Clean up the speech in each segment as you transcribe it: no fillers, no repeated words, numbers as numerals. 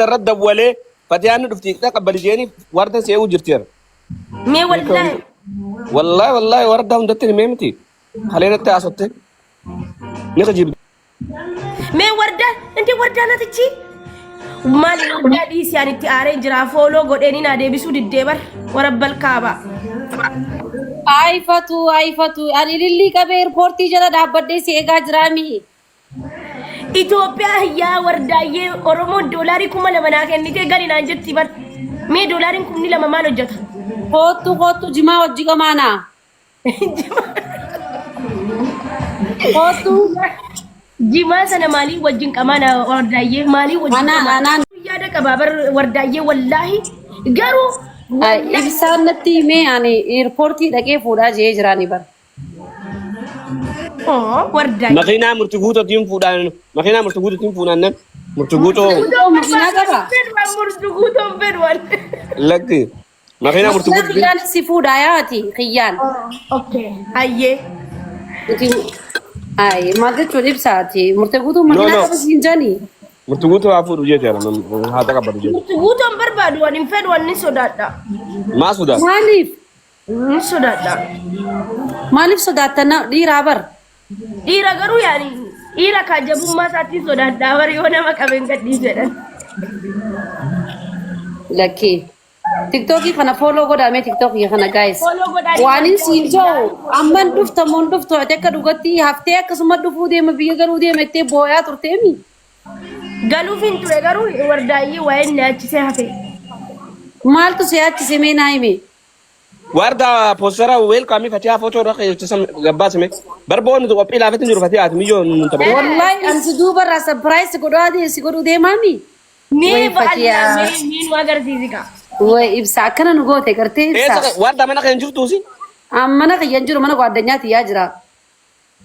رد ولا فتيان دفتي تقبل جيني ورده سيو جرتير مي والله ورده هندتني ميمتي خلينا تاسوت نجيب مي وردة انت وردة نتجي مالي وردة ديس يعني تيارين جرا فولو غوديني نادي بيسو ديبر ورب الكعبة اي فتو اني للي كبير بورتي جرا دابدي سيغا جرامي ኢትዮጵያ ያ ወርዳዬ ኦሮሞ ዶላሪ ኩማ ለመናከ እንዴ ጋሪ ናንጀት ይበር ሜ ዶላሪን ኩምኒ ለማማን ወጀታ ኮቱ ጅማ ወጅ ገማና ኮቱ ጅማ ሰነ ማሊ ወጅን ቀማና ወርዳዬ ማሊ ወጅን አና ያደ ቀባበር ወርዳዬ ወላሂ ገሩ ኢብሳነቲ ሜ አኒ ኤርፖርት ደቄ ፉዳ ጄጅራኒ በር ወርዳዬ مخينا مرتقوطة تيم فودان مخينا مرتقوطة تيم فودان مرتقوطة مخينا كبا مرتقوطة بدوان لك مخينا مرتقوطة خيان سيفود آياتي خيان اوكي هاي اي ما قلت له بساتي مرتقوطة مخينا كبا سينجاني مرتقوطة عفوا رجيت يا رب هذا كبر رجيت مرتقوطة بربادوان ينفد وان سوداتا ما سودا ماليف سوداتا ماليف سوداتا دي رابر Ira garu yani ira kajabu masati soda dawar yona makaben gaddi sedan laki TikTok kana follow goda me TikTok kana guys wani sinjo amman dufta mon dufta te ka dugati hafte ka suma dufu de me biya garu de me te boya turtemi galu fintu garu wardayi wayen nachi se hafe mal to se achi se me naime ورده بوسترا ويل كامي فتيها فوتو رخي تسم غباسمي بربون تو قبيله فتن جرو فتيها مليون منتبه والله انت دوبر سربرايز كودادي سيكودو دي مامي مي فاتيا مين واغر فيزيكا ويبسا كنا نغوتي كرتي ورده منك ينجرتوسي امنا كينجرو منا غادنياتي ياجرا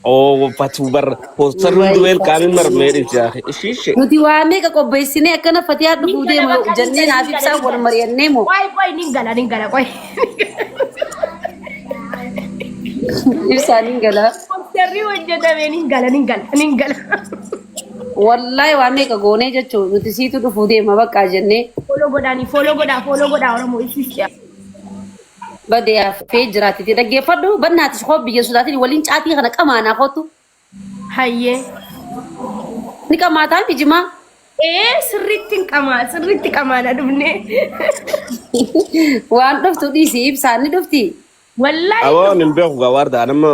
او فتوبر بوستر ويل كامي مرميري جاخي ايش ودي وامي كوبيسيني كنا فتيها دفودي جنين حبيبسا ورمرينيمو واي نينغالا واي إبسا نينغالا سري وجدا نينغالا والله وامي كغوني جچو نتسيتو دفودي ما بقى جنة فولو غدا ورمو إسيسيا بدي في جراتي تدقي فدو بنات شخوب بيجي سوداتي ولين شاتي خنا كمان أخوتو هاي نيكا ما تام بيجما سريتين كمان أدمني وان دفتو دي سيب ساني دفتي والله awon imbeku ga warda anama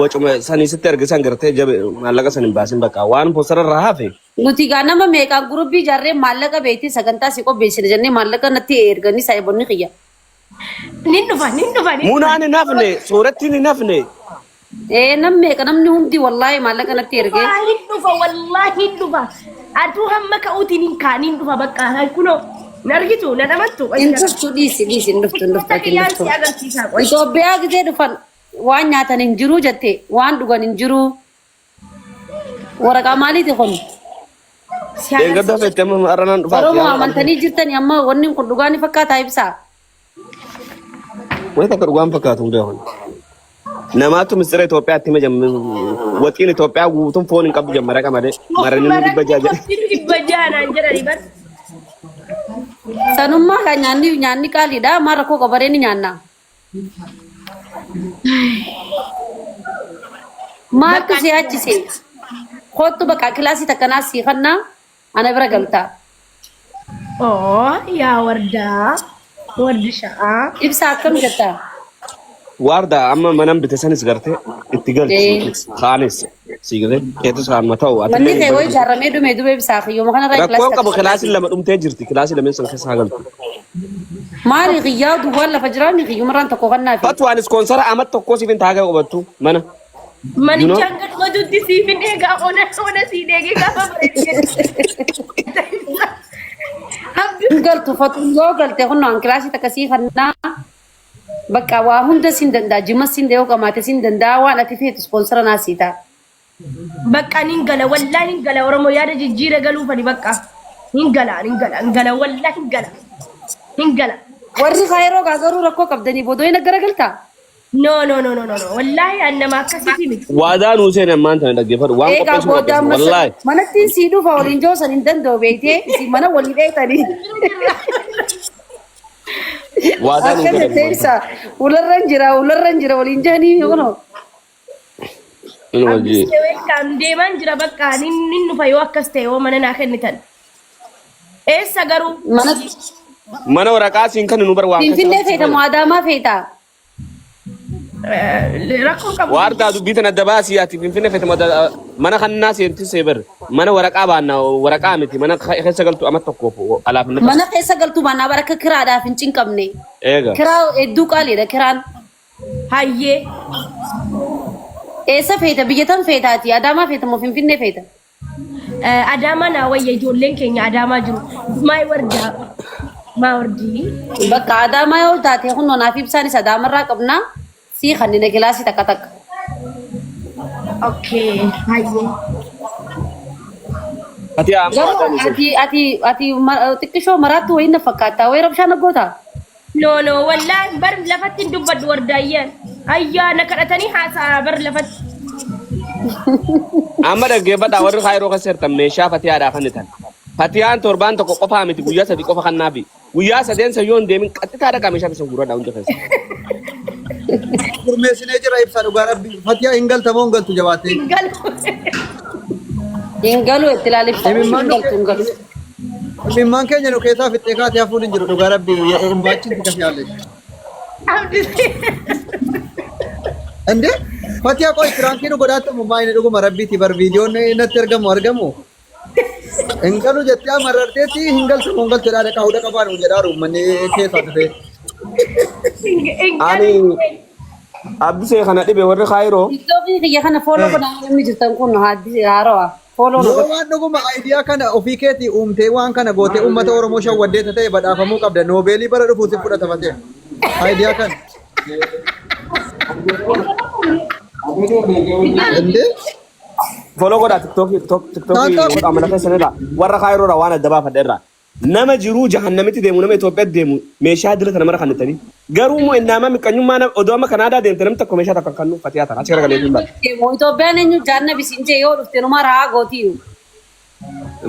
wachuma sani sitter gisan garte jabe malaga sanin basin baka wan posara rahafe nuti gana ma meka group bi jarre malaka beti saganta siko besine janne malaka nati ergani sai bonni khiya nindu fa muna ne nafne surati ne nafne nam meka namni hundi wallahi malaka nati erge wallahi nindu fa atu hammaka utinin ka nindu fa baka hay kuno nargitu nadamattu intu disi nduftu Ethiopia gide dufan waan nyaatan injiru jette waan dhugan injiru waraqaa maaliiti kun engada fete ma aranan dufa Oromoo amantanii jirtani amma wanni kun dhugaani fakkaata ibsa wayta karwan fakkaatu ndehon namatu misra Ethiopia atti majam watin Ethiopia gutum fonin qabdu jamara kamade marani dibajana anjara ribat sanumma ka nyaanni kaalidha mara ko qabareni nyaanna maaltu si achise kottu baka klasi takana si khanna ana bira galta ya wardisha ibsa kam jetta warda amma manam bitasanis garte ittigal khanis sigre ketu san mataw manni kay way jarame du medu be bisa khiyo makana ray class ko class lama dum te jirti class lama san khasa gal mari riyadu wala fajrani khiyo maran to ko ganna fi fatwa ni sponsor amat to ko sifin taga ko battu mana mani jangat ko juddi sifin ega ona si dege ka قلت فتو قلت هنا عن كلاسي تكسي خنا بقى وهم ده سندندا جمس سندو كما تسندندا وانا تفيت سبونسر ناسيتا بقى نينغلا والله نينغلا ورمو يا جيجيره قالوا فني بقى نينغلا والله نينغلا وري خيرو غازرو ركو قبدني بودو ينغرا قلتا No, no, no, no, no, no. Wallahi anna ma akkasitti miti. Waadaan Hussein ammaan tana dhaggeeffadhu waan qopheessu qopheessu wallahi. Manatti sii dhufa waliin joosan hin danda'u beektee isin mana walii dheetanii. Waadaan Akka teessa ularran jira waliin jahanii kuno. Inni wajji. Kan deeman jira bakka inni dhufa yoo akkas ta'e yoo mana naa kennitan. Eessa garuu? Mana waraqaa siin kan nu bar waan Finfinnee feeta moo Adaamaa feeta? Rakkoon qabu. Waardaa dubbii tana adda baasii ati Finfinnee feete mana kannaa seenti seebar mana waraqaa baannaa waraqaa miti mana keessa galtu amma tokkoof alaafin. Mana keessa galtu baannaa baraka kiraadhaaf hin cinqabne. Eega. Kiraa hedduu qaaliidha kiraan. Hayyee. Eessa feeta biyya tan feetaati Adaamaa feeta moo Finfinnee feeta? Adaamaa naa wayya ijoolleen keenya Adaamaa jiru. Maay wardaa. Maa wardii. Bakka Adaamaa yoo taate hunnoo naaf ibsaanis Adaamarraa qabnaa. Si kanneen gilaasii takka takka. Okay. Hayyee. Ati amma Ati xiqqishoo maraattu wayii na fakkaata wayii rabshaan goota. No, no, wallahi bar lafatti dubbadhu wardaayyaan. Ayyaana kadhatanii haasaa bar lafatti. amma dhaggeeffadhaa warri kaayiroo keessa jirtan meeshaa fatiyaadhaa kan itan. Fatiyaan torbaan tokko qofaa miti guyyaa sadii qofa kan naafi. Guyyaa sadeen sayyoon deemin qaxxitaadha qaa meeshaa keessa gurradhaa hundi keessa. Gurmeessinee jira ibsaa dhugaa rabbi. Fatiyaa hin galtamoo hin galtu jabaatee. Hingalu itti ilaalifta. Hingalu. Dhimmaan keenya nu keessaa fixee kaatee hafuun hin jiru dhugaa rabbi. Baachiin si kafiyaalle. Ande fatiyaa qoy firankii nu godhaatamu maayini dhuguma rabbiiti bar viidiyoon natti argamu. Hingalu jettee amararteetti hin galtamoo hin galtu jedhaa dhaqaa hudha qabaan jedhaa uummanni keessaa dhufee. Ani Abdusee kana dhibe warri kaayiroo. Iddoo biyya kana fooloo godhaa namni jirtan kun haarawaa. Fooloo nu waan dhuguma ayidiyaa kana ofii keetii uumtee waan kana gootee uummata Oromoo shawwaddeeta ta'e badhaafamuu qabda. Noobeelii bara dhufuutti fudhata fatee. Ayidiyaa kana. Follow godhaa TikTokii amala keessanidha. Warra kaayiroodha waan adda baafadha irraa. Nama jiruu jahannamitti deemu nama Itoophiyaatti deemu meeshaa dila tana mara kan ittanii. Garuu immoo innama miqqanyummaa odoo amma Kanaadaa deemte namni tokko meeshaa takka kan nuuf fatiyaa tana. Achi garagalee hin baatu. Itoophiyaan eenyu jaanna bisiintee yoo dhufte numa raa gootiyu.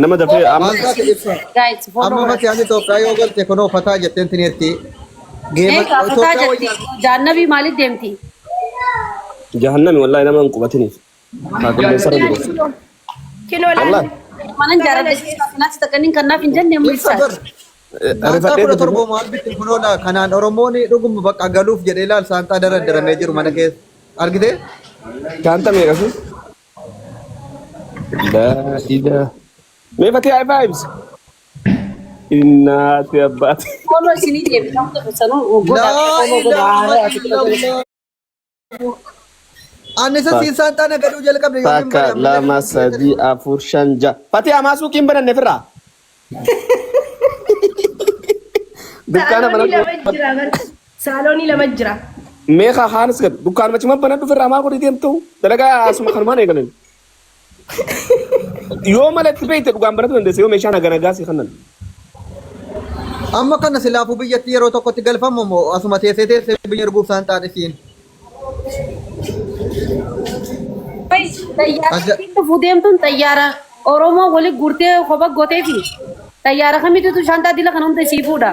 Nama dafee amma amma fatiyaan Itoophiyaa yoo galte kunoo fataa jetteen tineetti. Eegaa fataa jetti jaannabii maaliif deemti? jahannami wallahi nama hin qubatiniif. Taatullee sara jiru. Kinoo laala. Mana jaalallee natti takkaniin kanaaf hin jenne mul'isaa. Saantaa kudha torba maal bitti kunoodha kanaan Oromoon dhuguma bakka galuuf jedhee ilaal saantaa daradaramee jiru mana keessa argitee? Saanta meeqasu? La ida. Mee fatee ay vibes. Innaati abbaati. Kooloo isinii deebiin amma sanuu godhaa. Anisa siin saantaa nagaduu jalqabne yoo hin Takka lama sadii afur shan ja'a. Fatee amaa suuqiin bananne firraa. Dukkaana mana Saaloonii lama jira. meeqa haanis gad dukkaanuma cima banadhu firraa maal godhi deemtu dalagaa asuma kanumaan eegalan. Yoo malatti beekte dhugaan banatu dandeesse yoo meeshaan haganagaa si kannan. amma kana silaafuu biyyatti yeroo tokkotti galfamu moo asuma teessee biyya arguuf saantaan isiin. Xayyaarri dhufuu deemtuun xayyaara Oromoo waliin guurtee kophaa gootee fi xayyaara kamiitu shantaa dila kan humna isii fuudha.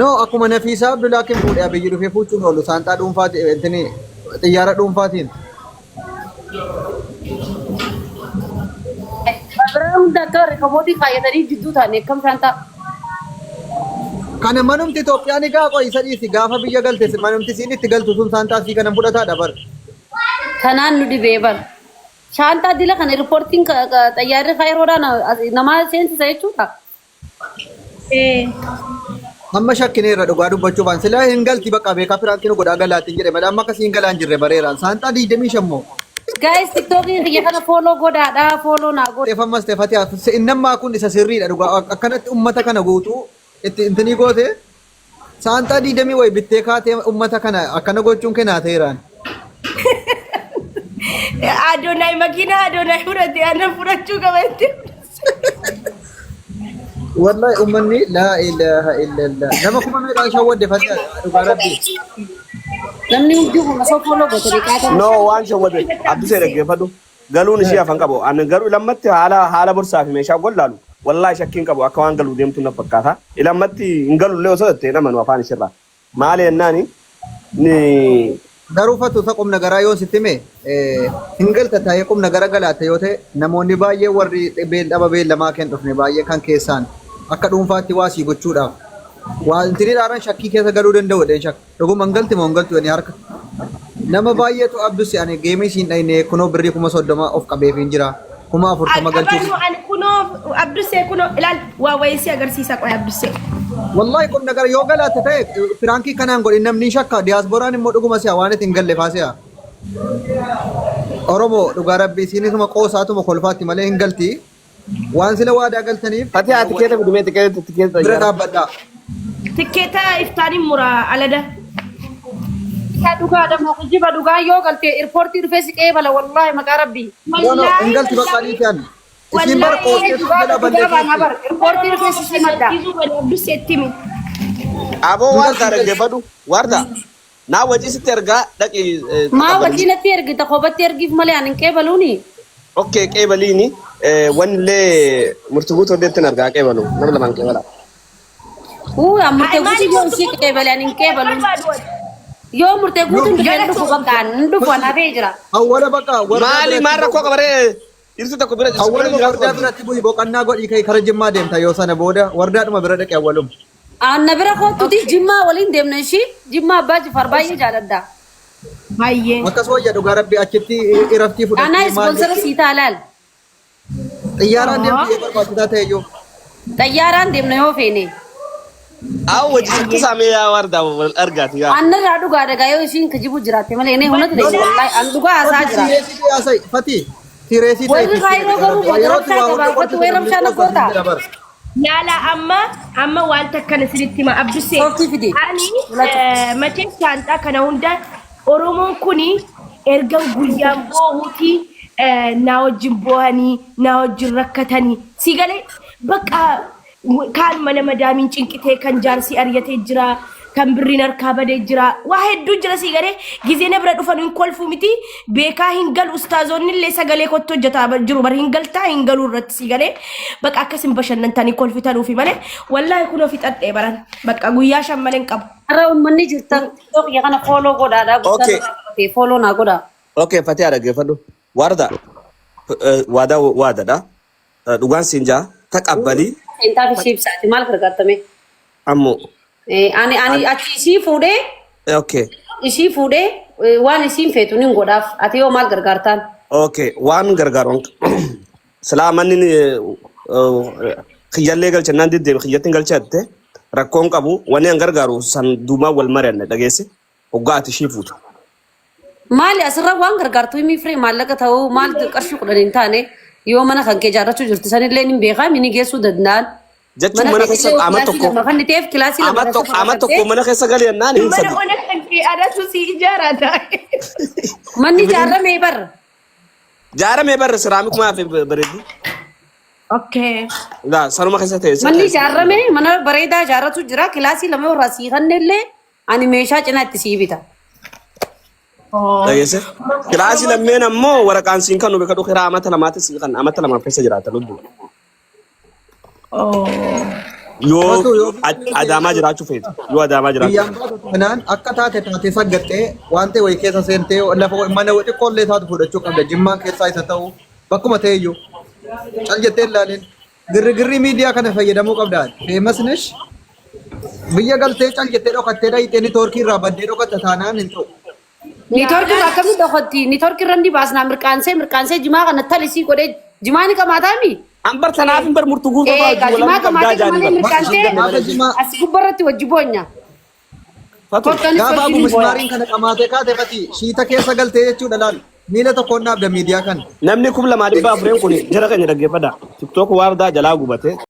No akkuma Nafiisaa Abdullaakin fuudhee abiyyi dhufee fuuchuun oolu saantaa dhuunfaati intini xiyyaara dhuunfaatiin. Bara hunda akka reekabootii fayyadanii jidduu ta'an eekkam shantaa. Kana manumti Itoophiyaan egaa qo'isa dhiisi gaafa biyya galte manumti siin itti galtu sun saantaa sii kana fudhataadha bar. Kanaan nu dhibee bar. Shantaa dila kan riippoortiin xayyaarri kaayiroodhaan nama seensisa jechuudha. Amma shakkineerra dhugaa dubbachuu baan silaa hin galti bakka beekaa firaankiin godhaa galaatiin jedhe malee amma akkasii hin galaan jirre bareeraan saantaa 25 moo. Guys TikTokii kiyya kana follow godhaadha follow naa godha. Teeffammas teeffatiyaa innammaa kun isa sirriidha dhugaa akkanatti ummata kana guutuu itti intini goote saantaa 20 wayi bittee kaatee ummata kana akkana gochuun kennaa ta'eeraan. Adonai makina Adonai fudhate anan fudhachuu qabatti. Wallahi ummanni laa ilaaha illallah nama kuma meeqaa shawwadde fatiyaa dhugaa rabbi. namni hundi kun osoo follow godhanii kaatan No waan shawwate Abdusee dhaggeeffadhu. Galuun ishee afaan qabu. Ani garuu lammatti haala bursaa fi meeshaa gollaalu. Wallahi shakkiin qabu akka waan galuu deemtu na fakkaata. Lammatti hin galullee osoo ta'e nama nu afaan ishirraa. Maali jennaani ni garuu fatu sa qubna garaa yoo sitti mee hingalta taa'ee qubna gara galaate yoo ta'e namoonni baay'ee warri beellama beellamaa kan dhufne baay'ee kan keessaan akka dhuunfaatti waa sii gochuudhaaf wanti dhaaran shakkii keessa galuu danda'u dha shakka dhuguma hingalti moo hingaltu ani harka nama baay'eetu Abdus ani geemii siin dhayne kunoo birrii 30 of qabeef hin jira 40 galchuuf kunoo Abdusee kunoo ilaal waa wayisii agarsiisa qoy Abdusee wallahi qubna gara yoo galaate ta'e firankii kanaan godhin namni shakka diyaaspooraan immoo dhuguma si'a waan ittiin galle faasi'a Oromoo dhugaa rabbii siinisuma qoosaatuma kolfaatti malee hin galti waan sila waadaa galtaniif Fatih ati keeta bidumee tikeeta bira dhaabbadhaa tikkeeta iftaaniin muraa alada yaa dhugaa dama kujiba dhugaa yoo galte airportii dhufee si qeebala wallahi maqaa rabbii Yono ingalti bakkaadhiiti ani. Isin bar qooskeetu jala balleessi. airportii dhufee si madda Abdusee timi Aboo warda dhaggeeffadhu warda. Naa wajji sitti ergaa dhaqi. maa wajjinatti ergita koobatti ergiif malee ani hin qeebaluuni Okay qeebaliini wanillee murtuguutu odeettin ergaa qeebalu nama lamaan qeebala. murtee guutuu yoo si qeebale ani hin qeebaluun yoo murtee guutuun dhufee dhufu bakkaan dhufu anaafee jira Awwala bakka Maali maal rakkoo qabaree dhirsi tokko bira Awwala wardaa biratti bu'i boqonnaa godhii kai kara jimmaa deemta yoo sana booda wardaadhuma bira dhaqe awwalum. anna bira kootuti jimmaa waliin deemna ishii jimmaa abbaa Jifar baay'ee jaaladha baay'ee Akkas wayya dhugaa rabbi achitti iraftii anaa fudhattee ispoonsara sii taalaal xiyyaaraan deemtee barbaachisaa ta'e iyyuu. xayyaaraan deemna yoo feene Awu wajji sitti saamee yaa warda argaati yaa. anna irraa dhugaa dhagaa yoo ishiin kijibu jiraatte malee inni hunati deemu wallahi an dhugaa haasaa jira Tireesii yaasai fati tireesii ta'e. warri kaayiroo garuu boqorraa gabaafatu weeramshaa na goota Yala amma wanta kana sirriitti ma Abdusee Sooftii fide. ani mateen shaantaa kana hunda Oromoon kuni erga guyyaan boohuti naa wajjin boohanii naa wajjin rakkatanii si galee bakka kaan mana madaamiin cinqitee kan jaarsi ari'atee jira kan birriin harkaa badee jira waa hedduu jira si galee gizee na bira dhufan hin kolfuu miti beekaa hin galu ustaazonni illee sagalee kottu hojjetaa jiru bar hin galtaa hin galuu irratti si galee bakka akkasin bashannantanii kolfitanuufi malee wallaahi kunoo fixadhee baran bakka guyyaa shan malee hin qabu. har'a uummanni jirtan tokko kana fooloo godhaadhaa guddaa fooloo naa godhaa. Okay Fatih dhaggeeffadhu warda waadadha dhugaan siinjaa taqabbalii. Intaaf ishii ibsaati maal gargaartame? Ammoo. Ani achi ishii fuudhee. Okay. Ishii fuudhee waan isiin feetu nin godhaaf ati yoo maal gargaartaan? Okay waan gargaaruun silaa manni xiyyallee galchannaan deddeebi xiyyattiin galchatte rakkoon qabu wanni an gargaaru san duumaa wal mari'anne dhageesse hoggaa ati ishii fuutu. Maali asirra waan gargaartu himii firee maallaqa ta'uu maal qarshii 10 hin taane yoo mana kan kee jaarrachuu jirti sanillee nin beekaa mini geessuu danda'an. Jechuun mana keessa ama tokko ama tokko mana keessa galee naan hin Mana ona kan kee adatu si ijaarata. manni jaarramee barra. Jaaramee barra siraamikumaa fi bareedu. Okay. Daa sanuma keessa ta'e. Manni jaarramee mana bareedaa jaarratu jira kilaasii lama irraa sii kannellee ani meeshaa cinaa itti sii bita. Dhageesse kilaasii lammeen ammoo waraqaan siin kan beekadu kiraa amata lamaatti siin kan amata lamaaf keessa jiraata lubbu. Yoo adaamaa jiraachuu feetu yoo adaamaa jiraachuu. Biyyaan baatu kanaan akka taate saggattee waan ta'e wayii keessa seentee lafa mana xiqqoollee taatu fudhachuu qabda jimmaan keessaa isa ta'u bakkuma ta'e iyyuu cal jettee ilaalin girri miidiyaa kana fayyadamuu qabda feemasnish biyya galtee cal jettee dhokattee dhayitee ni toorkii irraa baddee dhokatta taanaan hin ta'u. Nitorki akkamii dhokatti nitorki irra ni baasnaa mirqaansee jimaa kana talisii godhee jimaa ni qamaataami. Ambar tanaaf hin bar murtu guutuu baay'ee jimaa qamaatee malee mirqaansee as gubbarratti wajji boonya. Gaafa abu mismaariin kana qamaatee kaatee fati shiita keessa galtee jechuudha laal miila tokkoon dhaabda miidiyaa kana. Namni 2,400 kun jara keenya dhaggeeffadha. TikTok waardaa jalaa gubate.